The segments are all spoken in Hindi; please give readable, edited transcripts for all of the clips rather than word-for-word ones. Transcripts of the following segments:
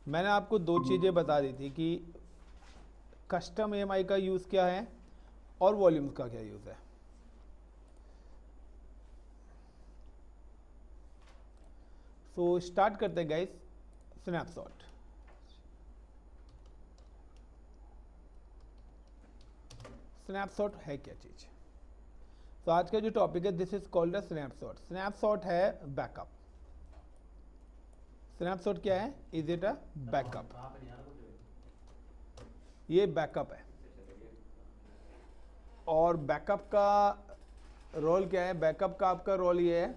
मैंने आपको दो चीज़ें बता दी थी कि कस्टम EMI का यूज़ क्या है और वॉल्यूम्स का क्या यूज़ है। सो स्टार्ट करते हैं गाइस। स्नैपशॉट, स्नैपशॉट है क्या चीज़? तो आज का जो टॉपिक है this is called a snapshot. Snapshot है बैकअप। स्नैपशॉट क्या है? Is it a backup? ये बैकअप है। और बैकअप का रोल क्या है? बैकअप का आपका रोल ये है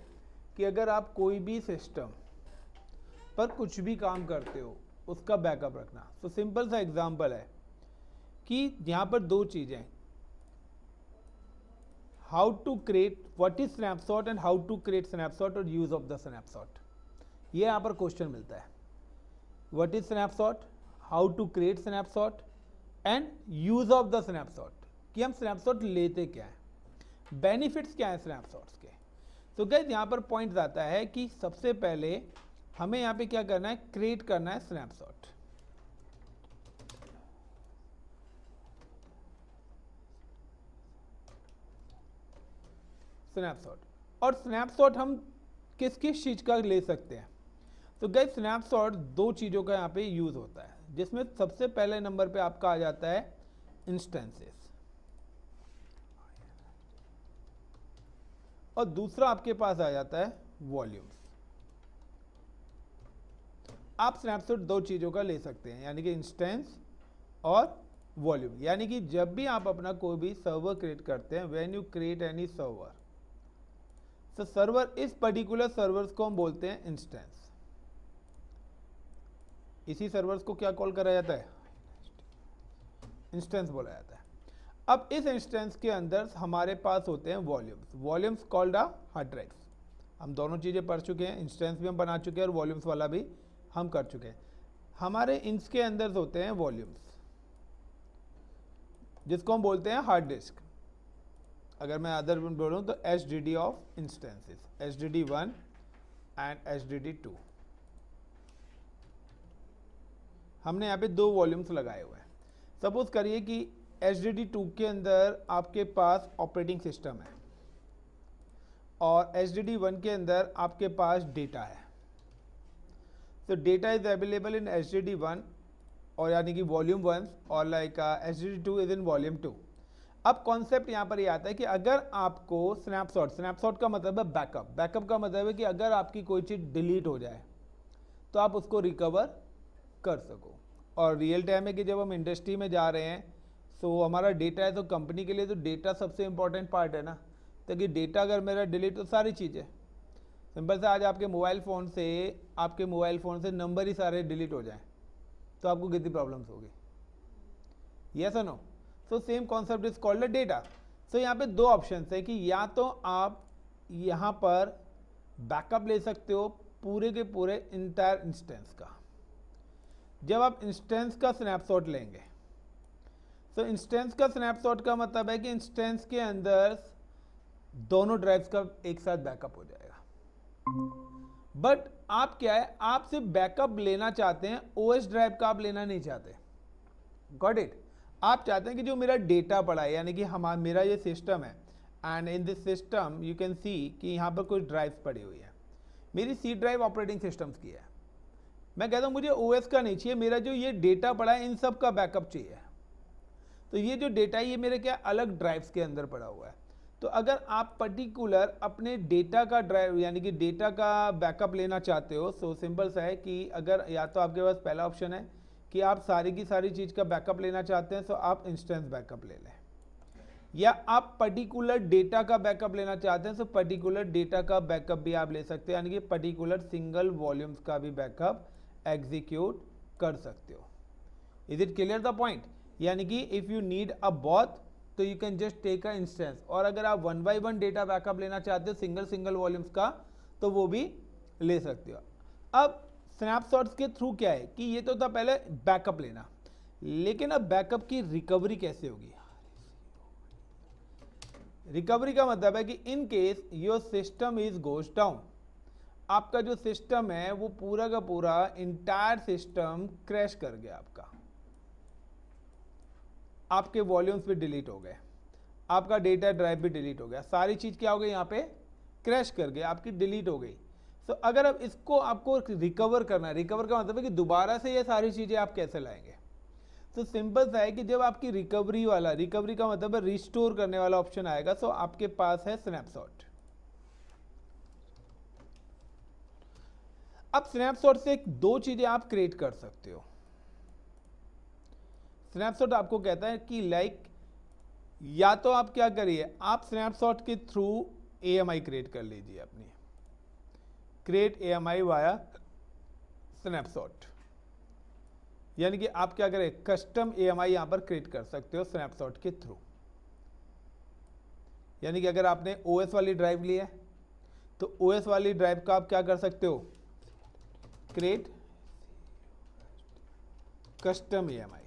कि अगर आप कोई भी सिस्टम पर कुछ भी काम करते हो उसका बैकअप रखना। तो सिंपल सा एग्जांपल है कि यहाँ पर दो चीज़ें, how to create what is snapshot and how to create snapshot और यूज ऑफ द स्नैपशॉट। ये यहाँ पर क्वेश्चन मिलता है। What is snapshot, how to create snapshot and use of the snapshot, कि हम स्नैपशॉट लेते क्या है, बेनिफिट्स क्या है स्नैपशॉट्स के। तो गाइस यहाँ पर पॉइंट आता है कि सबसे पहले हमें यहाँ पे क्या करना है, क्रिएट करना है स्नैपशॉट। स्नैपशॉट, और स्नैपशॉट हम किस किस चीज़ का ले सकते हैं? तो गाइस स्नैपशॉट दो चीज़ों का यहाँ पे यूज़ होता है, जिसमें सबसे पहले नंबर पे आपका आ जाता है इंस्टेंसेस, और दूसरा आपके पास आ जाता है वॉल्यूम्स। आप स्नैपशॉट दो चीज़ों का ले सकते हैं, यानी कि इंस्टेंस और वॉल्यूम। यानी कि जब भी आप अपना कोई भी सर्वर क्रिएट करते हैं, when you create any server, तो सर्वर, इस पर्टिकुलर सर्वर्स को हम बोलते हैं इंस्टेंस। इसी सर्वर्स को क्या कॉल करा जाता है? इंस्टेंस बोला जाता है। अब इस इंस्टेंस के अंदर हमारे पास होते हैं volumes. Volumes called a hard drives. हम दोनों चीज़ें पढ़ चुके हैं, इंस्टेंस भी हम बना चुके हैं और वॉल्यूम्स वाला भी हम कर चुके हैं। हमारे इसके अंदर होते हैं वॉल्यूम्स, जिसको हम बोलते हैं हार्ड डिस्क। अगर मैं अदर बोलूँ तो HDD of instances, HDD1 and HDD2। हमने यहाँ पे दो वॉल्यूम्स लगाए हुए हैं। सपोज करिए कि HDD2 के अंदर आपके पास ऑपरेटिंग सिस्टम है और HDD1 के अंदर आपके पास डेटा है। तो data is available in HDD1, और यानी कि वॉल्यूम 1, और like HDD2 is in volume 2। अब कॉन्सेप्ट यहाँ पर ये आता है कि अगर आपको स्नैपशॉट, स्नैपशॉट का मतलब है बैकअप, बैकअप का मतलब है कि अगर आपकी कोई चीज़ डिलीट हो जाए तो आप उसको रिकवर कर सको। और रियल टाइम है कि जब हम इंडस्ट्री में जा रहे हैं, तो हमारा डेटा है, तो कंपनी के लिए तो डेटा सबसे इंपॉर्टेंट पार्ट है ना। ताकि डेटा अगर मेरा डिलीट, तो सारी चीज़ें सिंपल से, आज आपके मोबाइल फ़ोन से नंबर ही सारे डिलीट हो जाएं तो आपको कितनी प्रॉब्लम्स होगी? यस और नो? So same concept is called a data. So यहाँ पे दो ऑप्शन है कि या तो आप यहाँ पर बैकअप ले सकते हो पूरे के पूरे इंटायर इंस्टेंस का। जब आप इंस्टेंस का स्नैपशॉट लेंगे, तो इंस्टेंस का स्नैपशॉट का मतलब है कि इंस्टेंस के अंदर दोनों ड्राइव्स का एक साथ बैकअप हो जाएगा। बट आप क्या है, आप सिर्फ बैकअप लेना चाहते हैं, OS ड्राइव का आप लेना नहीं चाहते। Got it? आप चाहते हैं कि जो मेरा डेटा पड़ा है, यानी कि हमारा मेरा ये सिस्टम है, and in this system you can see कि यहाँ पर कुछ ड्राइव्स पड़ी हुई है। मेरी C ड्राइव ऑपरेटिंग सिस्टम्स की है। मैं कहता हूँ मुझे OS का नहीं चाहिए, मेरा जो ये डेटा पड़ा है इन सब का बैकअप चाहिए। तो ये जो डेटा है ये मेरे क्या अलग ड्राइव्स के अंदर पड़ा हुआ है। तो अगर आप पर्टिकुलर अपने डेटा का ड्राइव, यानी कि डेटा का बैकअप लेना चाहते हो, सो सिंपल सा है कि अगर या तो आपके पास पहला ऑप्शन है कि आप सारी की सारी चीज़ का बैकअप लेना चाहते हैं, तो आप इंस्टेंस बैकअप ले लें, या आप पर्टिकुलर डेटा का बैकअप लेना चाहते हैं तो पर्टिकुलर डेटा का बैकअप भी आप ले सकते हैं, यानी कि पर्टिकुलर सिंगल वॉल्यूम्स का भी बैकअप एग्जीक्यूट कर सकते हो। Is it clear the point? यानी कि if you need a both, तो you can just take a instance, और अगर आप 1 by 1 डेटा बैकअप लेना चाहते हो सिंगल वॉल्यूम्स का, तो वो भी ले सकते हो। अब स्नैपशॉट्स के थ्रू क्या है कि ये तो था पहले बैकअप लेना, लेकिन अब बैकअप की रिकवरी कैसे होगी? रिकवरी का मतलब है कि in case your system is goes down, आपका जो सिस्टम है वो पूरा का पूरा इंटायर सिस्टम क्रैश कर गया, आपके वॉल्यूम्स भी डिलीट हो गए, आपका डेटा ड्राइव भी डिलीट हो गया, सारी चीज क्या हो गई यहाँ पे क्रैश कर गई, आपकी डिलीट हो गई। तो अगर अब इसको आपको रिकवर करना है, रिकवर का मतलब है कि दोबारा से ये सारी चीजें आप कैसे लाएंगे। तो सिंपल सा है कि जब आपकी रिकवरी का मतलब है रिस्टोर करने वाला ऑप्शन आएगा, तो आपके पास है स्नैपशॉट। अब स्नैपशॉट से दो चीजें आप क्रिएट कर सकते हो। स्नैपशॉट आपको कहता है कि या तो आप क्या करिए, आप स्नैपशॉट के थ्रू AMI क्रिएट कर लीजिए अपनी, क्रिएट AMI वाया स्नैपशॉट, यानी कि आप क्या करें, कस्टम AMI यहां पर क्रिएट कर सकते हो स्नैपशॉट के थ्रू। यानी कि अगर आपने OS वाली ड्राइव ली है तो OS वाली ड्राइव का आप क्या कर सकते हो, क्रिएट कस्टम AMI।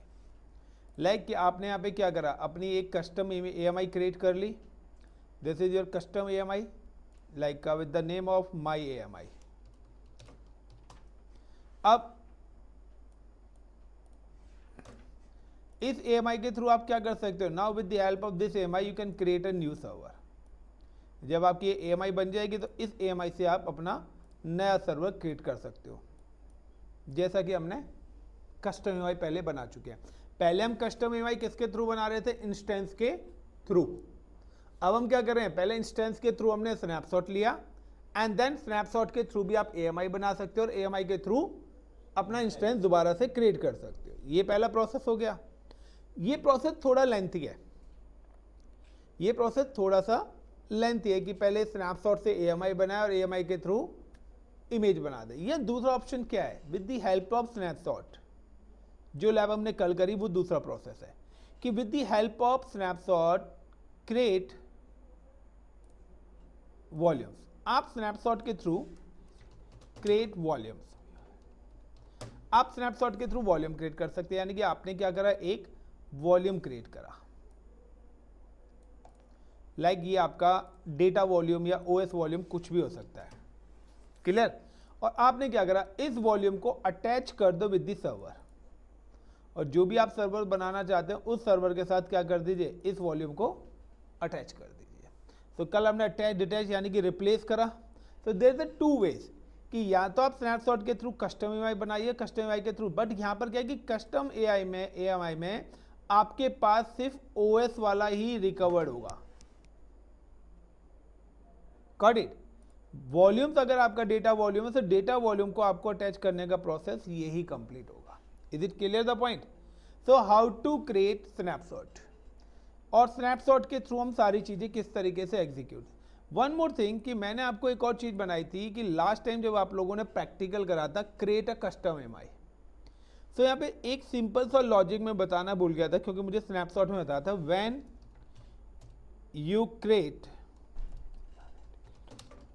कि आपने यहाँ पे क्या करा, अपनी एक कस्टम AMI क्रिएट कर ली, this is your custom AMI with the name of my AMI। अब इस AMI के थ्रू आप क्या कर सकते हो, now with the help of this AMI you can create a new server. जब आपकी AMI बन जाएगी तो इस AMI से आप अपना नया सर्वर क्रिएट कर सकते हो, जैसा कि हमने कस्टम AMI पहले बना चुके हैं। पहले हम कस्टम AMI किसके थ्रू बना रहे थे, इंस्टेंस के थ्रू। अब हम क्या कर रहे हैं, पहले इंस्टेंस के थ्रू हमने स्नैपशॉट लिया, एंड देन स्नैपशॉट के थ्रू भी आप AMI बना सकते हो और AMI के थ्रू अपना इंस्टेंस दोबारा से क्रिएट कर सकते हो। ये पहला प्रोसेस हो गया। ये प्रोसेस थोड़ा लेंथी है, ये प्रोसेस थोड़ा सा लेंथी है कि पहले स्नैपशॉट से AMI बनाए और AMI के थ्रू इमेज बना दे। ये दूसरा ऑप्शन क्या है, with the help of snapshot, जो लैब हमने कल करी वो दूसरा प्रोसेस है कि with the help of snapshot create volumes. आप स्नैपशॉट के थ्रू क्रिएट वॉल्यूम्स, आप स्नैपशॉट के थ्रू वॉल्यूम क्रिएट कर सकते हैं। यानी कि आपने क्या करा, एक वॉल्यूम क्रिएट करा, ये आपका डेटा वॉल्यूम या OS वॉल्यूम कुछ भी हो सकता है, क्लियर। और आपने क्या करा, इस वॉल्यूम को अटैच कर दो विद द सर्वर, और जो भी आप सर्वर बनाना चाहते हैं उस सर्वर के साथ क्या कर दीजिए, इस वॉल्यूम को अटैच कर दीजिए। तो कल हमने अटैच डिटैच यानी कि रिप्लेस करा। तो देयर इज 2 वेज कि या तो आप स्नैपशॉट के थ्रू कस्टम AMI बनाइए, कस्टम AMI के थ्रू, बट यहां पर क्या है कि कस्टम AMI में आपके पास सिर्फ OS वाला ही रिकवर्ड होगा, गॉट इट। वॉल्यूम्स अगर आपका डेटा वॉल्यूम है तो डेटा वॉल्यूम को आपको अटैच करने का प्रोसेस यही कंप्लीट होगा। Is it clear the point. So how to create snapshot, और स्नैपशॉट के थ्रू हम सारी चीजें किस तरीके से एग्जीक्यूट। वन मोर थिंग कि मैंने आपको एक और चीज बनाई थी कि लास्ट टाइम जब आप लोगों ने प्रैक्टिकल करा था क्रिएट अ कस्टम AMI, तो यहाँ पे एक सिंपल सा लॉजिक में बताना भूल गया था क्योंकि मुझे स्नैपशॉट में बताया था, when you create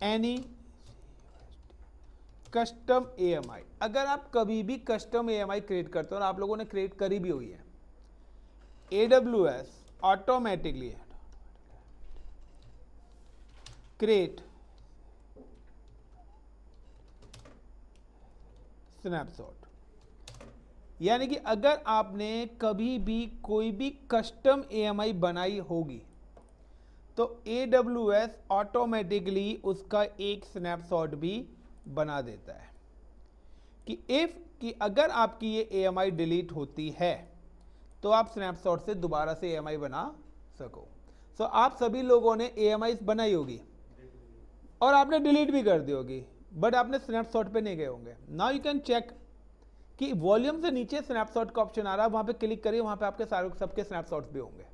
any custom AMI, अगर आप कभी भी कस्टम AMI क्रिएट करते हो, और आप लोगों ने क्रिएट करी भी हुई है, AWS ऑटोमेटिकली क्रिएट स्नैपशॉट। यानी कि अगर आपने कभी भी कोई भी कस्टम AMI बनाई होगी तो AWS ऑटोमेटिकली उसका एक स्नैपशॉट भी बना देता है कि अगर आपकी ये AMI डिलीट होती है तो आप स्नैपशॉट से दोबारा से AMI बना सको। सो आप सभी लोगों ने AMI बनाई होगी और आपने डिलीट भी कर दी होगी, बट आपने स्नैपशॉट पे नहीं गए होंगे। नाउ यू कैन चेक कि वॉल्यूम से नीचे स्नैपशॉट का ऑप्शन आ रहा है, वहां पे क्लिक करिए, वहां पे आपके सारे सबके स्नैपशॉट्स भी होंगे,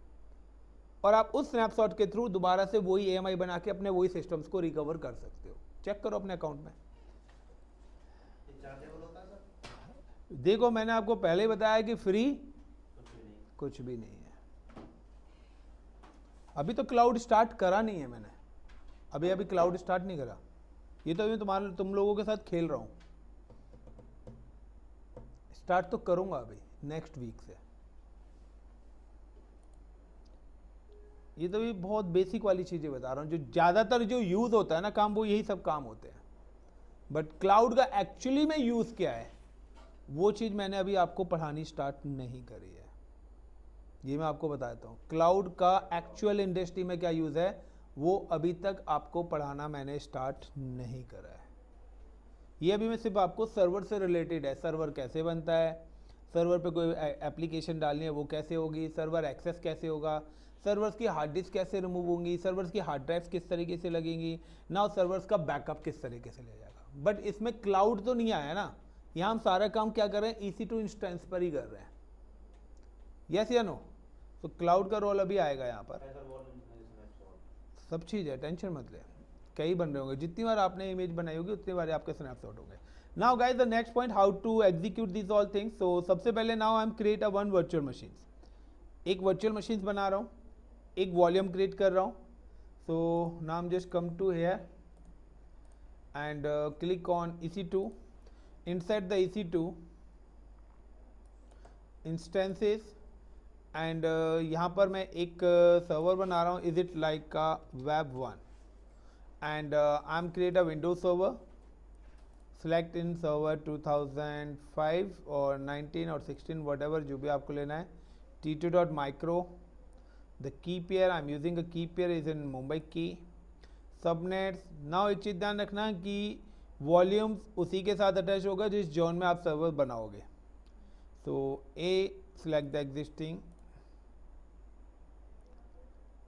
और आप उस स्नैपशॉट के थ्रू दोबारा से वही AMI बना के अपने वही सिस्टम्स को रिकवर कर सकते हो। चेक करो अपने अकाउंट में। देखो मैंने आपको पहले ही बताया कि फ्री कुछ भी नहीं है। अभी तो क्लाउड स्टार्ट करा नहीं है मैंने, अभी क्लाउड स्टार्ट नहीं करा, ये तो अभी तुम लोगों के साथ खेल रहा हूं। स्टार्ट तो करूंगा अभी नेक्स्ट वीक से। ये तो भी बहुत बेसिक वाली चीजें बता रहा हूं, जो ज्यादातर जो यूज होता है ना काम, वो यही सब काम होते हैं। बट क्लाउड का एक्चुअली में यूज़ क्या है वो चीज़ मैंने अभी आपको पढ़ानी स्टार्ट नहीं करी है। ये मैं आपको बताता हूँ क्लाउड का एक्चुअल इंडस्ट्री में क्या यूज़ है वो अभी तक आपको पढ़ाना मैंने स्टार्ट नहीं करा है। ये अभी मैं सिर्फ आपको सर्वर से रिलेटेड है, सर्वर कैसे बनता है, सर्वर पे कोई एप्लीकेशन डालनी है वो कैसे होगी, सर्वर एक्सेस कैसे होगा, सर्वर्स की हार्ड डिस्क कैसे रिमूव होंगी, सर्वर्स की हार्ड ड्राइव्स किस तरीके से लगेंगी, ना सर्वर्स का बैकअप किस तरीके से ले जाएगा। बट इसमें क्लाउड तो नहीं आया ना, यहाँ हम सारा काम क्या कर रहे हैं EC2 इंस्टेंस पर ही कर रहे हैं। यस या नो? तो क्लाउड का रोल अभी आएगा यहाँ पर। सब चीज़ है, टेंशन मत ले, कई बन रहे होंगे, जितनी बार आपने इमेज बनाई होगी उतनी बार आपके स्नैपशॉट होंगे। Now guys the next point, how to execute this all things. So सबसे पहले now I am create a one virtual machine, एक वर्चुअल मशीन बना रहा हूँ, एक वॉल्यूम क्रिएट कर रहा हूँ। So now I am just come to here and click on EC2, inside the EC2 instances and यहाँ पर मैं एक सर्वर बना रहा हूँ, is it like a web1 and I am create a Windows server, select in server 2005 और 19 और 16 whatever जो भी आपको लेना है, t2.micro, the key pair I am using a की पेयर इज इन मुंबई की, सबनेट्स। नाउ एक चीज़ ध्यान रखना कि वॉल्यूम्स उसी के साथ अटैच होगा जिस जोन में आप सर्वर बनाओगे। So a select the existing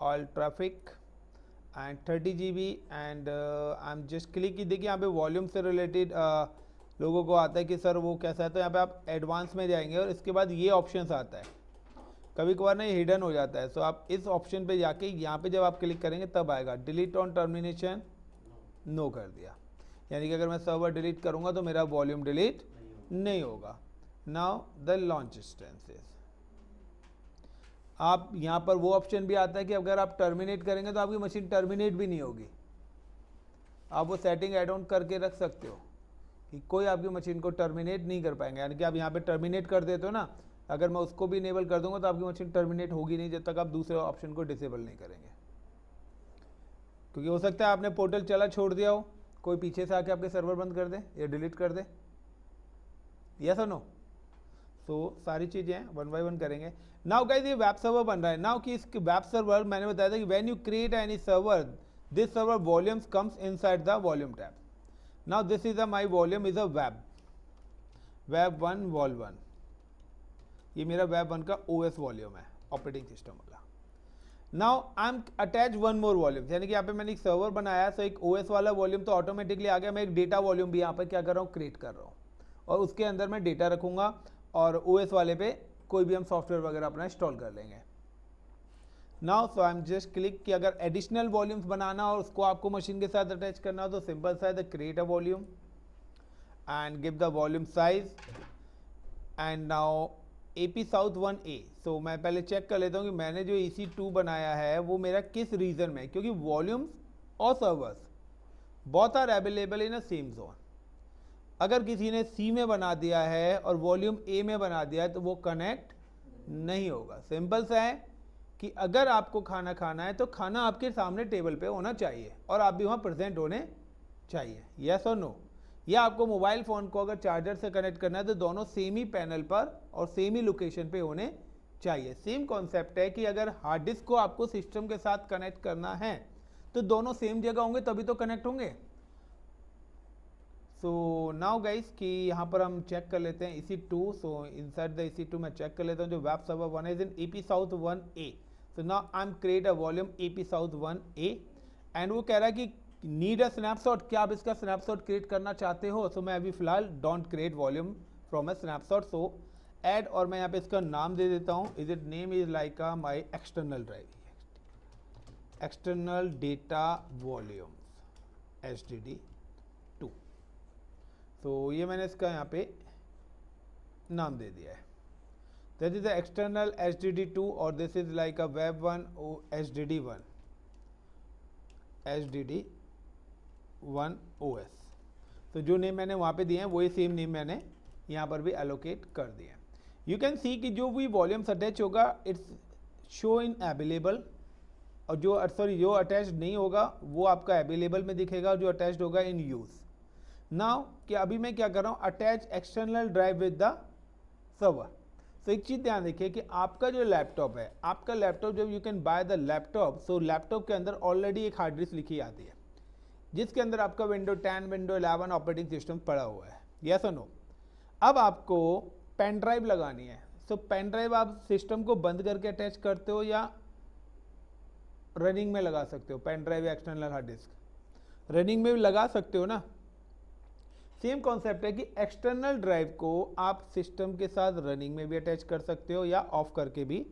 all traffic and 30 GB and I am just click की। देखिए यहाँ पे वॉल्यूम से रिलेटेड लोगों को आता है कि सर वो कैसा है, तो यहाँ पे आप एडवांस में जाएंगे और इसके बाद ये ऑप्शंस आता है, कभी कभार ना ये हिडन हो जाता है। सो आप इस ऑप्शन पे जाके यहाँ पे जब आप क्लिक करेंगे तब आएगा, डिलीट ऑन टर्मिनेशन नो कर दिया, यानी कि अगर मैं सर्वर डिलीट करूंगा तो मेरा वॉल्यूम डिलीट नहीं होगा। नाउ द लॉन्च इंस्टेंसेस, आप यहाँ पर वो ऑप्शन भी आता है कि अगर आप टर्मिनेट करेंगे तो आपकी मशीन टर्मिनेट भी नहीं होगी, आप वो सेटिंग ऐड ऑन करके रख सकते हो कि कोई आपकी मशीन को टर्मिनेट नहीं कर पाएंगे। यानी कि आप यहाँ पे टर्मिनेट कर देते हो ना, अगर मैं उसको भी इनेबल कर दूंगा तो आपकी मशीन टर्मिनेट होगी नहीं जब तक आप दूसरे ऑप्शन को डिसेबल नहीं करेंगे, क्योंकि हो सकता है आपने पोर्टल चला छोड़ दिया हो, कोई पीछे से आके आपके सर्वर बंद कर दे या डिलीट कर दे। यस और नो? सो सारी चीज़ें हैं, वन बाय वन करेंगे। नाउ गाइस ये वेब सर्वर बन रहा है। नाउ कि इस वेब सर्वर मैंने बताया था कि when you create any server this server volumes comes inside the volume tab. Now this is a my volume is a web one vol one, ये मेरा वेब1 का OS वॉल्यूम है, ऑपरेटिंग सिस्टम वाला। Now I am attach one more volume, यानी कि यहाँ पे मैंने एक सर्वर बनाया, सो एक OS वाला वॉल्यूम तो ऑटोमेटिकली आ गया, मैं एक डेटा वॉल्यूम भी यहाँ पर क्या कर रहा हूँ, क्रिएट कर रहा हूँ, और उसके अंदर मैं डेटा रखूँगा और OS वाले पे कोई भी हम सॉफ्टवेयर वगैरह अपना इंस्टॉल कर लेंगे। Now so I am just click कि अगर एडिशनल वॉल्यूम्स बनाना और उसको आपको मशीन के साथ अटैच करना हो तो सिंपल सा है, the create a volume and give the volume size and now AP South 1A। सो मैं पहले चेक कर लेता हूँ कि मैंने जो EC2 बनाया है वो मेरा किस रीजन में, क्योंकि वॉल्यूम्स और servers both are available in a same zone. अगर किसी ने C में बना दिया है और वॉल्यूम A में बना दिया है तो वो कनेक्ट नहीं होगा। सिंपल सा है कि अगर आपको खाना खाना है तो खाना आपके सामने टेबल पे होना चाहिए और आप भी वहाँ प्रेजेंट होने चाहिए। यस और नो? या आपको मोबाइल फ़ोन को अगर चार्जर से कनेक्ट करना है तो दोनों सेम ही पैनल पर और सेम ही लोकेशन पे होने चाहिए। सेम कॉन्सेप्ट है कि अगर हार्ड डिस्क को आपको सिस्टम के साथ कनेक्ट करना है तो दोनों सेम जगह होंगे तभी तो कनेक्ट होंगे। सो नाउ गाइस कि यहाँ पर हम चेक कर लेते हैं EC2। So inside the EC2 मैं चेक कर लेता हूँ जो web server 1 is in AP South 1A। So now I am create a volume AP South 1A and वो कह रहा है कि नीड अ स्नैपशॉट, क्या आप इसका स्नैपशॉट क्रिएट करना चाहते हो? सो मैं अभी फिलहाल don't create volume from a snapshot, so add, और मैं यहाँ पे इसका नाम दे देता हूँ, is it name is like a my external drive, external data volumes HDD2। तो ये मैंने इसका यहाँ पे नाम दे दिया है, that is the external HDD2 और this is like a web one HDD1 OS। तो जो नेम मैंने वहाँ पे दिए हैं वही सेम नेम मैंने यहाँ पर भी एलोकेट कर दिए हैं। यू कैन सी कि जो भी वॉल्यूम्स अटैच होगा इट्स शो इन अवेलेबल, और जो अटैच नहीं होगा वो आपका अवेलेबल में दिखेगा, जो अटैच्ड होगा इन यूज़। नाउ कि अभी मैं क्या कर रहा हूँ, attach external drive with the server. तो एक चीज ध्यान रखिए कि आपका जो लैपटॉप है, आपका लैपटॉप जब you can by the laptop, so laptop के अंदर ऑलरेडी एक हार्ड डिस्क लिखी आती है जिसके अंदर आपका विंडो 10 विंडो 11 ऑपरेटिंग सिस्टम पड़ा हुआ है, यस और नो। अब आपको पेन ड्राइव लगानी है। सो पेन ड्राइव आप सिस्टम को बंद करके अटैच करते हो या रनिंग में लगा सकते हो? पेन ड्राइव या एक्सटर्नल हार्ड डिस्क रनिंग में भी लगा सकते हो ना। सेम कॉन्सेप्ट है कि एक्सटर्नल ड्राइव को आप सिस्टम के साथ रनिंग में भी अटैच कर सकते हो या ऑफ करके भी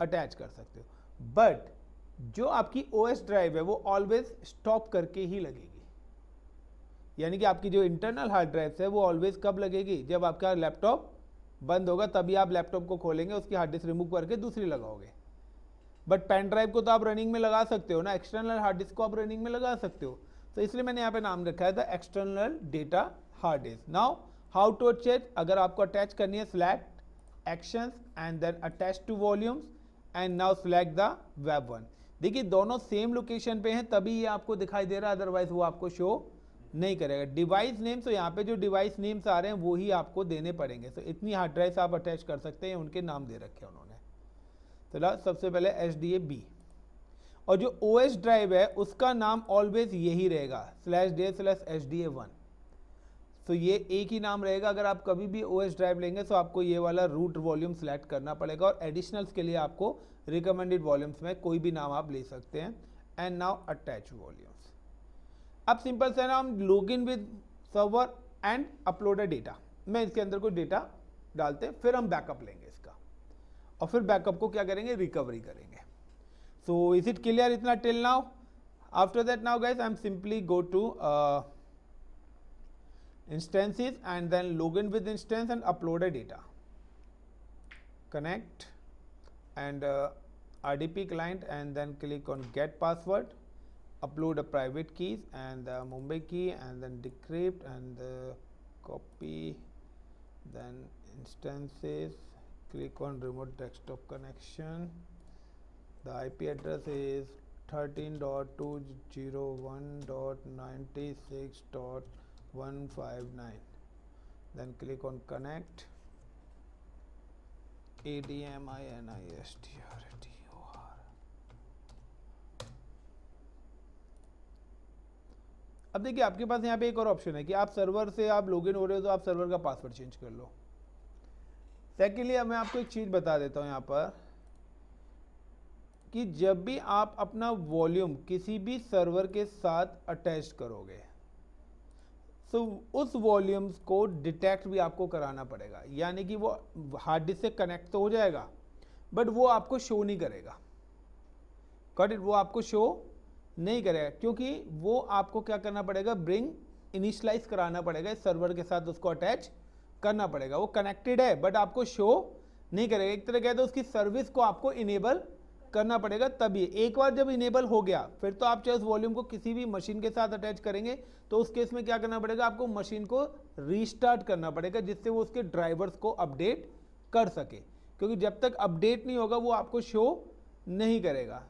अटैच कर सकते हो, बट जो आपकी ओएस ड्राइव है वो ऑलवेज स्टॉप करके ही लगेगी। यानी कि आपकी जो इंटरनल हार्ड ड्राइव है वो ऑलवेज कब लगेगी? जब आपका लैपटॉप बंद होगा, तभी आप लैपटॉप को खोलेंगे, उसकी हार्ड डिस्क रिमूव करके दूसरी लगाओगे। बट पेन ड्राइव को तो आप रनिंग में लगा सकते हो ना, एक्सटर्नल हार्ड डिस्क को आप रनिंग में लगा सकते हो। तो इसलिए मैंने यहाँ पे नाम रखा है the external data hard disk. Now how to attach, अगर आपको अटैच करनी है, select actions and then attach to volumes and now select the web one. देखिए दोनों सेम लोकेशन पे हैं तभी ये आपको दिखाई दे रहा है, अदरवाइज वो आपको शो नहीं करेगा। डिवाइस नेम, तो यहाँ पे जो डिवाइस नेम्स आ रहे हैं वो ही आपको देने पड़ेंगे। तो इतनी हार्ड ड्राइव्स आप अटैच कर सकते हैं, उनके नाम दे रखे हैं उन्होंने। तो सबसे पहले HDA-B, और जो OS ड्राइव है उसका नाम ऑलवेज यही रहेगा /D/HDA1। तो ये एक ही नाम रहेगा। अगर आप कभी भी OS ड्राइव लेंगे तो आपको ये वाला रूट वॉल्यूम सेलेक्ट करना पड़ेगा, और एडिशनल्स के लिए आपको रिकमेंडेड वॉल्यूम्स में कोई भी नाम आप ले सकते हैं। And now attach volumes. अब सिंपल से ना हम log in with server and upload data, मैं इसके अंदर कोई डेटा डालते हैं, फिर हम बैकअप लेंगे इसका, और फिर बैकअप को क्या करेंगे, रिकवरी करेंगे। सो इज इट क्लियर इतना till now? After that now guys I am simply go to instances and then login with instance and upload a data, connect and RDP client, and then click on get password, upload a private keys and the Mumbai key, and then decrypt and copy, then instances, click on remote desktop connection, the IP address is 13.201.96.159, then click on connect, ADMINISTRTOR। अब देखिए आपके पास यहाँ पे एक और ऑप्शन है कि आप सर्वर से आप लॉगिन हो रहे हो तो आप सर्वर का पासवर्ड चेंज कर लो। सेकेंडली अब मैं आपको एक चीज़ बता देता हूँ यहाँ पर कि जब भी आप अपना वॉल्यूम किसी भी सर्वर के साथ अटैच करोगे तो उस वॉल्यूम्स को डिटेक्ट भी आपको कराना पड़ेगा। यानी कि वो हार्ड डिस्क से कनेक्ट तो हो जाएगा बट वो आपको शो नहीं करेगा। Got it? वो आपको शो नहीं करेगा क्योंकि वो आपको क्या करना पड़ेगा, ब्रिंग इनिशियलाइज कराना पड़ेगा, इस सर्वर के साथ उसको अटैच करना पड़ेगा। वो कनेक्टेड है बट आपको शो नहीं करेगा। एक तरह कहते हैं उसकी सर्विस को आपको इनेबल करना पड़ेगा, तभी। एक बार जब इनेबल हो गया फिर तो आप चाहे उस वॉल्यूम को किसी भी मशीन के साथ अटैच करेंगे तो उस केस में क्या करना पड़ेगा, आपको मशीन को रीस्टार्ट करना पड़ेगा जिससे वो उसके ड्राइवर्स को अपडेट कर सके, क्योंकि जब तक अपडेट नहीं होगा वो आपको शो नहीं करेगा।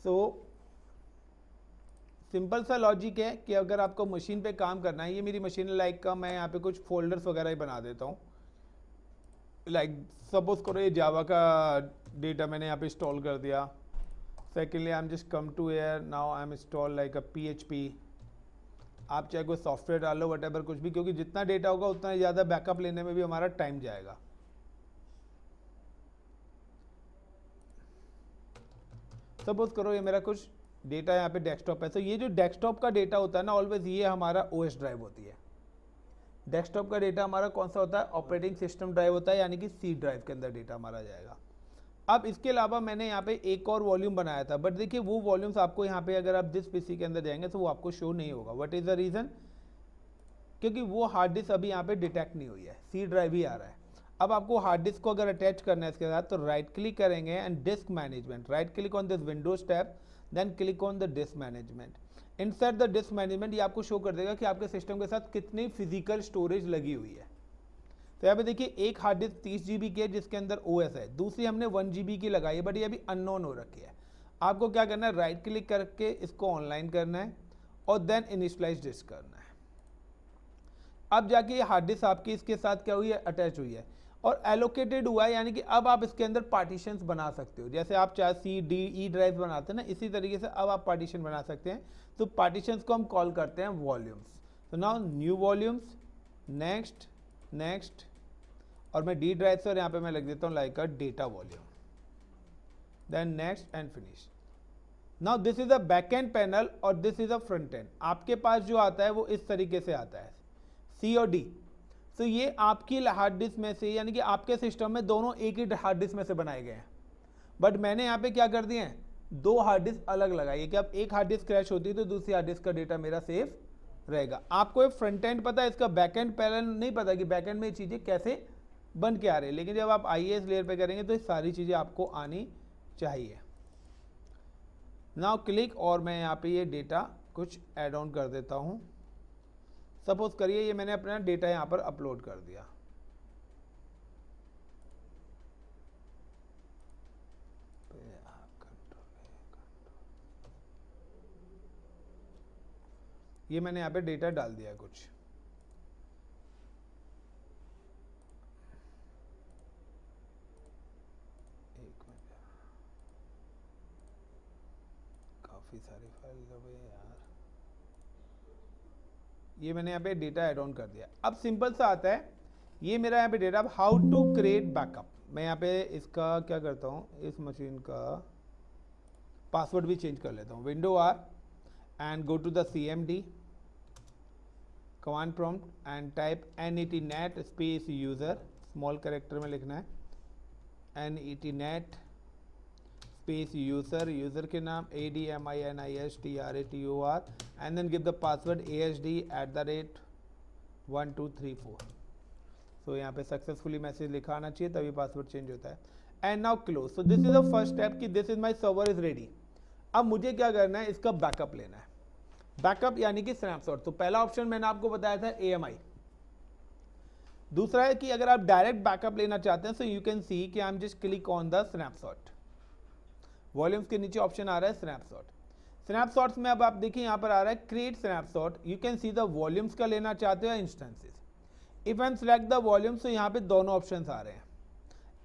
सो सिंपल सा लॉजिक है कि अगर आपको मशीन पे काम करना है, ये मेरी मशीन लाइक का मैं यहाँ पे कुछ फोल्डर्स वगैरह ही बना देता हूँ। लाइक सपोज करो ये जावा का डेटा मैंने यहाँ पे इंस्टॉल कर दिया। Secondly I am just come to air, now I am install like a PHP। आप चाहे कोई सॉफ्टवेयर डालो वट एवर कुछ भी, क्योंकि जितना डेटा होगा उतना ही ज़्यादा बैकअप लेने में भी हमारा टाइम जाएगा। सपोज करो ये मेरा कुछ डेटा यहाँ पे डेस्कटॉप है, तो ये जो डेस्कटॉप का डेटा होता है ना ऑलवेज ये हमारा OS ड्राइव होती है। डेस्कटॉप का डेटा हमारा कौन सा होता है, ऑपरेटिंग सिस्टम ड्राइव होता है, यानी कि C ड्राइव के अंदर डेटा हमारा जाएगा। अब इसके अलावा मैंने यहाँ पे एक और वॉल्यूम बनाया था, बट देखिए वो वॉल्यूम्स आपको यहाँ पे अगर आप दिस PC के अंदर जाएंगे तो वो आपको शो नहीं होगा। What is the reason? क्योंकि वो हार्ड डिस्क अभी यहाँ पे डिटेक्ट नहीं हुई है, C ड्राइव ही आ रहा है। अब आपको हार्ड डिस्क को अगर अटैच करना है इसके साथ तो राइट क्लिक करेंगे and disk management, right click on this Windows tab, then click on the disk management. Inside the disk management ये आपको शो कर देगा कि आपके सिस्टम के साथ कितनी फिजिकल स्टोरेज लगी हुई है। तो यहाँ पे देखिए एक हार्ड डिस्क 30 GB की है जिसके अंदर OS है, दूसरी हमने 1 GB की लगाई है बट ये अभी अननोन हो रखी है। आपको क्या करना है, राइट क्लिक करके इसको ऑनलाइन करना है और देन इनिशियलाइज डिस्क करना है। अब जाके ये हार्ड डिस्क आपकी इसके साथ क्या हुई है, अटैच हुई है और एलोकेटेड हुआ है, यानी कि अब आप इसके अंदर पार्टीशंस बना सकते हो। जैसे आप चाहे सी डी ई ड्राइव बनाते हैं ना, इसी तरीके से अब आप पार्टीशन बना सकते हैं। तो पार्टीशंस को हम कॉल करते हैं वॉल्यूम्स। तो now new volumes, next next, और मैं डी ड्राइव से और यहाँ पे मैं लिख देता हूँ like a data volume, then next and finish. Now this is a back end panel और this is a front end. आपके पास जो आता है वो इस तरीके से आता है, सी और डी। तो ये आपकी हार्ड डिस्क में से, यानी कि आपके सिस्टम में दोनों एक ही हार्ड डिस्क में से बनाए गए हैं, बट मैंने यहाँ पे क्या कर दिए हैं, दो हार्ड डिस्क अलग लगाई है कि अब एक हार्ड डिस्क क्रैश होती है तो दूसरी हार्ड डिस्क का डेटा मेरा सेफ रहेगा। आपको ये फ्रंट एंड पता है, इसका बैक एंड पैनल नहीं पता कि बैक एंड में ये चीज़ें कैसे बन के आ रही है, लेकिन जब आप आईएएस लेयर पे करेंगे तो ये सारी चीज़ें आपको आनी चाहिए। नाउ क्लिक, और मैं यहाँ पे ये डेटा कुछ ऐड ऑन कर देता हूँ। सपोज करिए ये मैंने अपना डेटा यहाँ पर अपलोड कर दिया, ये मैंने यहाँ पे डेटा डाल दिया कुछ। एक मिनट, काफी सारी फाइल यार, ये मैंने यहाँ पे डेटा ऐड ऑन कर दिया। अब सिंपल सा आता है, ये मेरा यहाँ पे डेटा, अब हाउ टू क्रिएट बैकअप। मैं यहाँ पे इसका क्या करता हूँ, इस मशीन का पासवर्ड भी चेंज कर लेता हूँ, window R and go to the CMD command prompt and type netnet space user, small character में लिखना है, netnet स्पेस यूज़र, यूज़र के नाम ADMINISTRATOR and then give the password ASD@1234। तो यहाँ पे सक्सेसफुली मैसेज लिखा आना चाहिए, तभी पासवर्ड चेंज होता है। And now close. So this is the first step कि this is my server is ready. अब मुझे क्या करना है, इसका बैकअप लेना है। बैकअप यानी कि स्नैपशॉट। तो पहला ऑप्शन मैंने आपको बताया था AMI। दूसरा है कि अगर आप डायरेक्ट बैकअप लेना चाहते हैं, सो यू कैन सी कि आई am just click on the snapshot. Volumes के नीचे ऑप्शन आ रहा है स्नैपशॉट। स्नैपशॉट्स में अब आप देखिए यहाँ पर आ रहा है create snapshot. You can see the volumes का लेना चाहते हो या instances. If and select the volumes, तो यहाँ पे दोनों ऑप्शंस आ रहे हैं,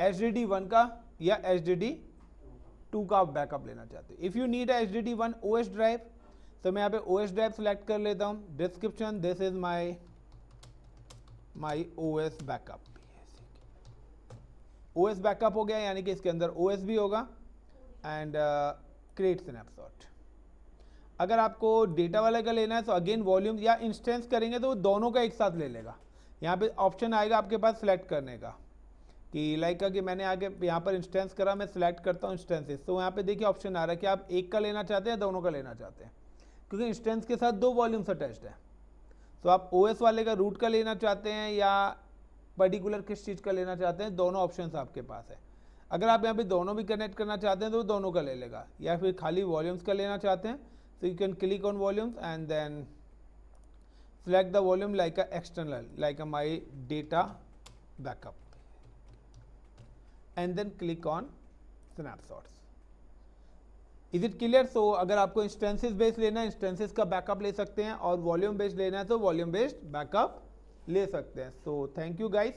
HDD1 का या HDD2 का आप बैकअप लेना चाहते हो। If you need HDD1 OS drive, तो मैं यहाँ पे OS ड्राइव सेलेक्ट कर लेता हूँ। Description, this is my OS backup. OS backup हो गया, यानी कि इसके अंदर OS भी होगा एंड क्रिएट स्नैपशॉट। अगर आपको डेटा वाले का लेना है तो अगेन वॉल्यूम या इंस्टेंस करेंगे तो वो दोनों का एक साथ ले लेगा। यहाँ पे ऑप्शन आएगा आपके पास सिलेक्ट करने का कि लाइक कि मैंने आगे यहाँ पर इंस्टेंस करा, मैं सिलेक्ट करता हूँ इंस्टेंसेस। तो यहाँ पे देखिए ऑप्शन आ रहा है कि आप एक का लेना चाहते हैं, दोनों का लेना चाहते हैं, क्योंकि इंस्टेंस के साथ दो वॉल्यूम्स अटैच्ड है। तो आप OS वाले का रूट का लेना चाहते हैं या पर्टिकुलर किस चीज़ का लेना चाहते हैं, दोनों ऑप्शंस आपके पास है। अगर आप यहाँ पे दोनों भी कनेक्ट करना चाहते हैं तो दोनों का ले लेगा, या फिर खाली वॉल्यूम्स का लेना चाहते हैं तो you can click on volumes and then select the volume like a external, like a my data backup, and then click on snapshots. Is it clear? So अगर आपको इंस्टेंसेस बेस्ड लेना है, इंस्टेंसेस का बैकअप ले सकते हैं, और वॉल्यूम बेस्ड लेना है तो वॉल्यूम बेस्ड बैकअप ले सकते हैं। So thank you guys.